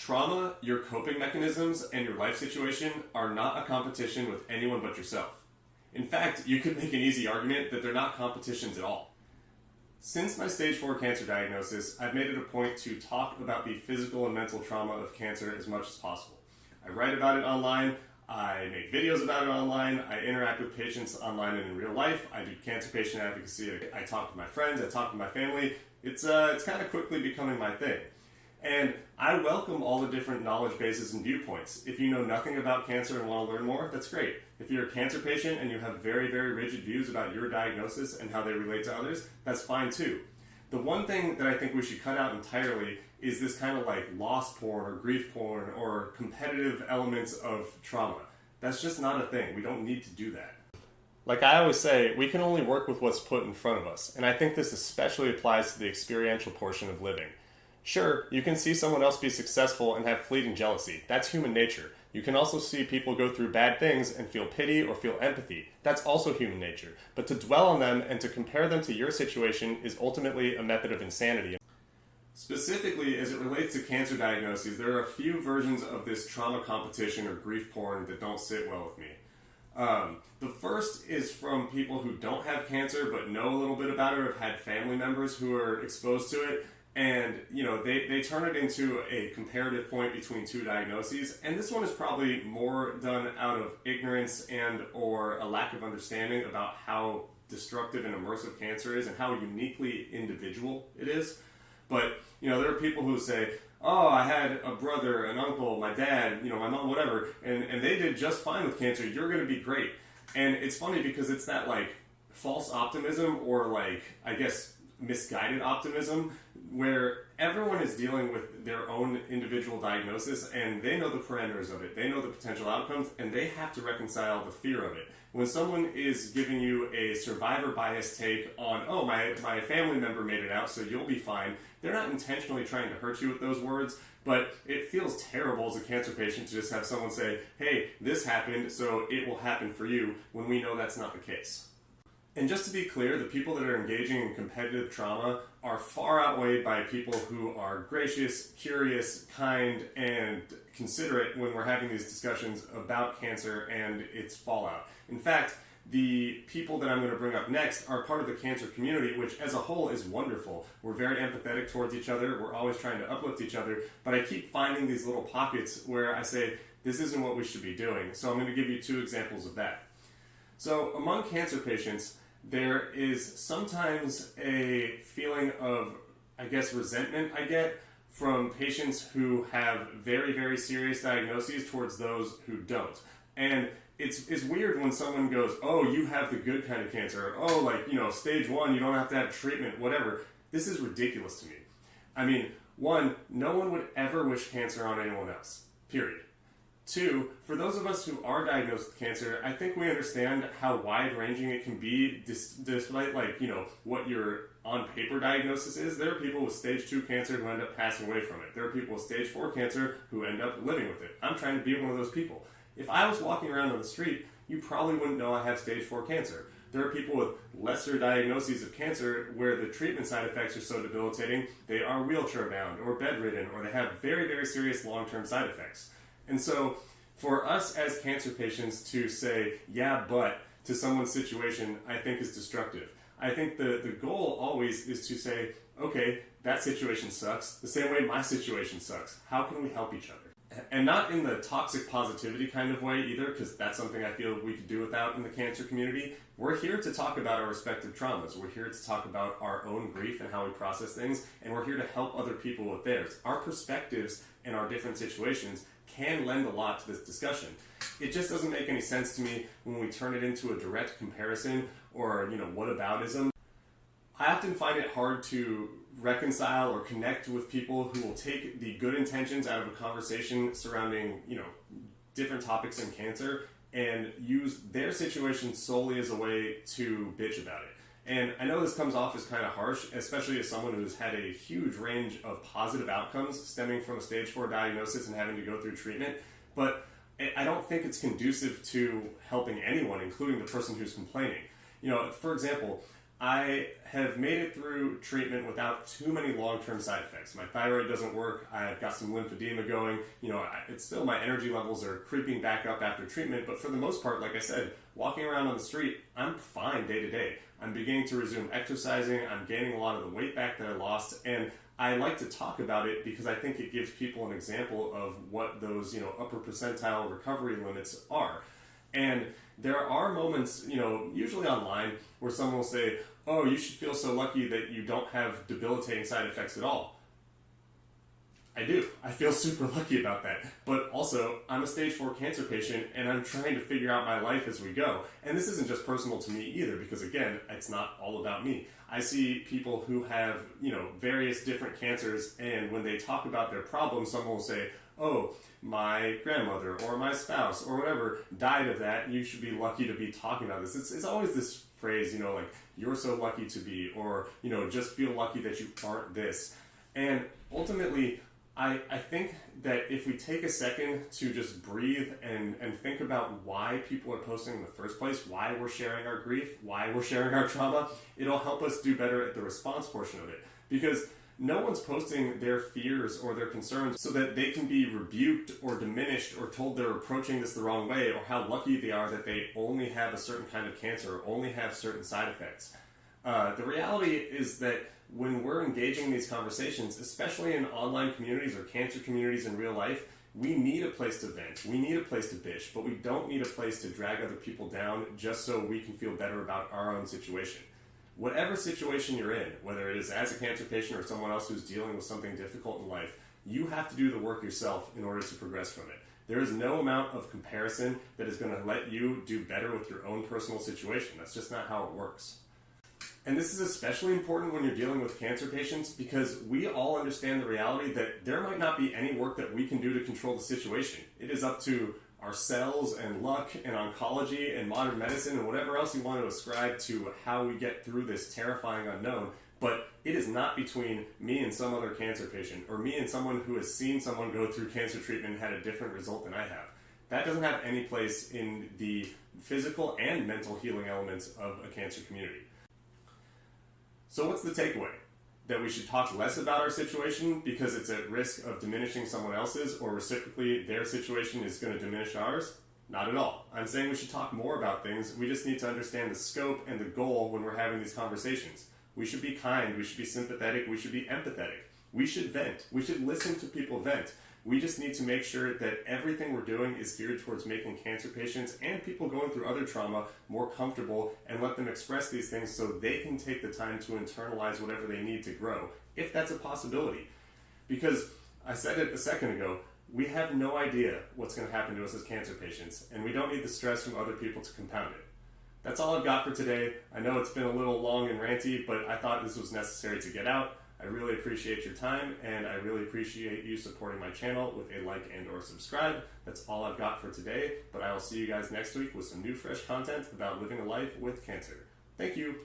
Trauma, your coping mechanisms, and your life situation are not a competition with anyone but yourself. In fact, you could make an easy argument that they're not competitions at all. Since my stage 4 cancer diagnosis, I've made it a point to talk about the physical and mental trauma of cancer as much as possible. I write about it online, I make videos about it online, I interact with patients online and in real life, I do cancer patient advocacy, I talk to my friends, I talk to my family. It's kind of quickly becoming my thing. And I welcome all the different knowledge bases and viewpoints. If you know nothing about cancer and want to learn more, that's great. If you're a cancer patient and you have very, very rigid views about your diagnosis and how they relate to others, that's fine too. The one thing that I think we should cut out entirely is this kind of like loss porn or grief porn or competitive elements of trauma. That's just not a thing. We don't need to do that. Like I always say, we can only work with what's put in front of us, and I think this especially applies to the experiential portion of living. Sure, you can see someone else be successful and have fleeting jealousy. That's human nature. You can also see people go through bad things and feel pity or feel empathy. That's also human nature. But to dwell on them and to compare them to your situation is ultimately a method of insanity. Specifically, as it relates to cancer diagnoses, there are a few versions of this trauma competition or grief porn that don't sit well with me. The first is from people who don't have cancer but know a little bit about it or have had family members who are exposed to it. And, they turn it into a comparative point between two diagnoses. And this one is probably more done out of ignorance and or a lack of understanding about how destructive and immersive cancer is and how uniquely individual it is. But, there are people who say, oh, I had a brother, an uncle, my dad, my mom, whatever, and they did just fine with cancer. You're going to be great. And it's funny because it's that, false optimism or, I guess, misguided optimism where everyone is dealing with their own individual diagnosis and they know the parameters of it, they know the potential outcomes, and they have to reconcile the fear of it. When someone is giving you a survivor bias take on, oh, my family member made it out, so you'll be fine, they're not intentionally trying to hurt you with those words, but it feels terrible as a cancer patient to just have someone say, hey, this happened, so it will happen for you, when we know that's not the case. And just to be clear, the people that are engaging in competitive trauma are far outweighed by people who are gracious, curious, kind, and considerate when we're having these discussions about cancer and its fallout. In fact, the people that I'm going to bring up next are part of the cancer community, which as a whole is wonderful. We're very empathetic towards each other. We're always trying to uplift each other. But I keep finding these little pockets where I say, this isn't what we should be doing. So I'm going to give you 2 examples of that. So among cancer patients, there is sometimes a feeling of, resentment I get from patients who have very, very serious diagnoses towards those who don't. And it's weird when someone goes, oh, you have the good kind of cancer, or, oh, stage 1, you don't have to have treatment, whatever. This is ridiculous to me. I mean, 1, no one would ever wish cancer on anyone else, period. 2, for those of us who are diagnosed with cancer, I think we understand how wide-ranging it can be despite, what your on-paper diagnosis is. There are people with stage 2 cancer who end up passing away from it. There are people with stage 4 cancer who end up living with it. I'm trying to be one of those people. If I was walking around on the street, you probably wouldn't know I have stage 4 cancer. There are people with lesser diagnoses of cancer where the treatment side effects are so debilitating, they are wheelchair-bound or bedridden, or they have very, very serious long-term side effects. And so, for us as cancer patients to say, yeah, but, to someone's situation, I think is destructive. I think the goal always is to say, okay, that situation sucks, the same way my situation sucks. How can we help each other? And not in the toxic positivity kind of way either, because that's something I feel we could do without in the cancer community. We're here to talk about our respective traumas. We're here to talk about our own grief and how we process things, and we're here to help other people with theirs. Our perspectives and our different situations can lend a lot to this discussion. It just doesn't make any sense to me when we turn it into a direct comparison or, whataboutism. I often find it hard to reconcile or connect with people who will take the good intentions out of a conversation surrounding, different topics in cancer and use their situation solely as a way to bitch about it. And I know this comes off as kind of harsh, especially as someone who's had a huge range of positive outcomes stemming from a stage 4 diagnosis and having to go through treatment, but I don't think it's conducive to helping anyone, including the person who's complaining. For example, I have made it through treatment without too many long-term side effects. My thyroid doesn't work. I've got some lymphedema going. It's still, my energy levels are creeping back up after treatment, but for the most part, like I said, walking around on the street, I'm fine day to day. I'm beginning to resume exercising. I'm gaining a lot of the weight back that I lost, and I like to talk about it because I think it gives people an example of what those, upper percentile recovery limits are. And there are moments, usually online, where someone will say, oh, you should feel so lucky that you don't have debilitating side effects at all. I do. I feel super lucky about that. But also, I'm a stage 4 cancer patient, and I'm trying to figure out my life as we go. And this isn't just personal to me either, because again, it's not all about me. I see people who have, various different cancers, and when they talk about their problems, someone will say, oh, my grandmother or my spouse or whatever died of that. You should be lucky to be talking about this. It's always this phrase, like, you're so lucky to be, or, just feel lucky that you aren't this. And ultimately, I think that if we take a second to just breathe and think about why people are posting in the first place, why we're sharing our grief, why we're sharing our trauma, it'll help us do better at the response portion of it. Because no one's posting their fears or their concerns so that they can be rebuked or diminished or told they're approaching this the wrong way, or how lucky they are that they only have a certain kind of cancer or only have certain side effects. The reality is that when we're engaging in these conversations, especially in online communities or cancer communities in real life, we need a place to vent. We need a place to bitch, but we don't need a place to drag other people down just so we can feel better about our own situation. Whatever situation you're in, whether it is as a cancer patient or someone else who's dealing with something difficult in life, you have to do the work yourself in order to progress from it. There is no amount of comparison that is going to let you do better with your own personal situation. That's just not how it works. And this is especially important when you're dealing with cancer patients, because we all understand the reality that there might not be any work that we can do to control the situation. It is up to our cells and luck and oncology and modern medicine and whatever else you want to ascribe to how we get through this terrifying unknown. But it is not between me and some other cancer patient, or me and someone who has seen someone go through cancer treatment and had a different result than I have. That doesn't have any place in the physical and mental healing elements of a cancer community. So what's the takeaway? That we should talk less about our situation because it's at risk of diminishing someone else's, or reciprocally their situation is going to diminish ours? Not at all. I'm saying we should talk more about things. We just need to understand the scope and the goal when we're having these conversations. We should be kind, we should be sympathetic, we should be empathetic. We should vent. We should listen to people vent. We just need to make sure that everything we're doing is geared towards making cancer patients and people going through other trauma more comfortable, and let them express these things so they can take the time to internalize whatever they need to grow, if that's a possibility. Because I said it a second ago, we have no idea what's going to happen to us as cancer patients, and we don't need the stress from other people to compound it. That's all I've got for today. I know it's been a little long and ranty, but I thought this was necessary to get out. I really appreciate your time, and I really appreciate you supporting my channel with a like and or subscribe. That's all I've got for today, but I will see you guys next week with some new fresh content about living a life with cancer. Thank you.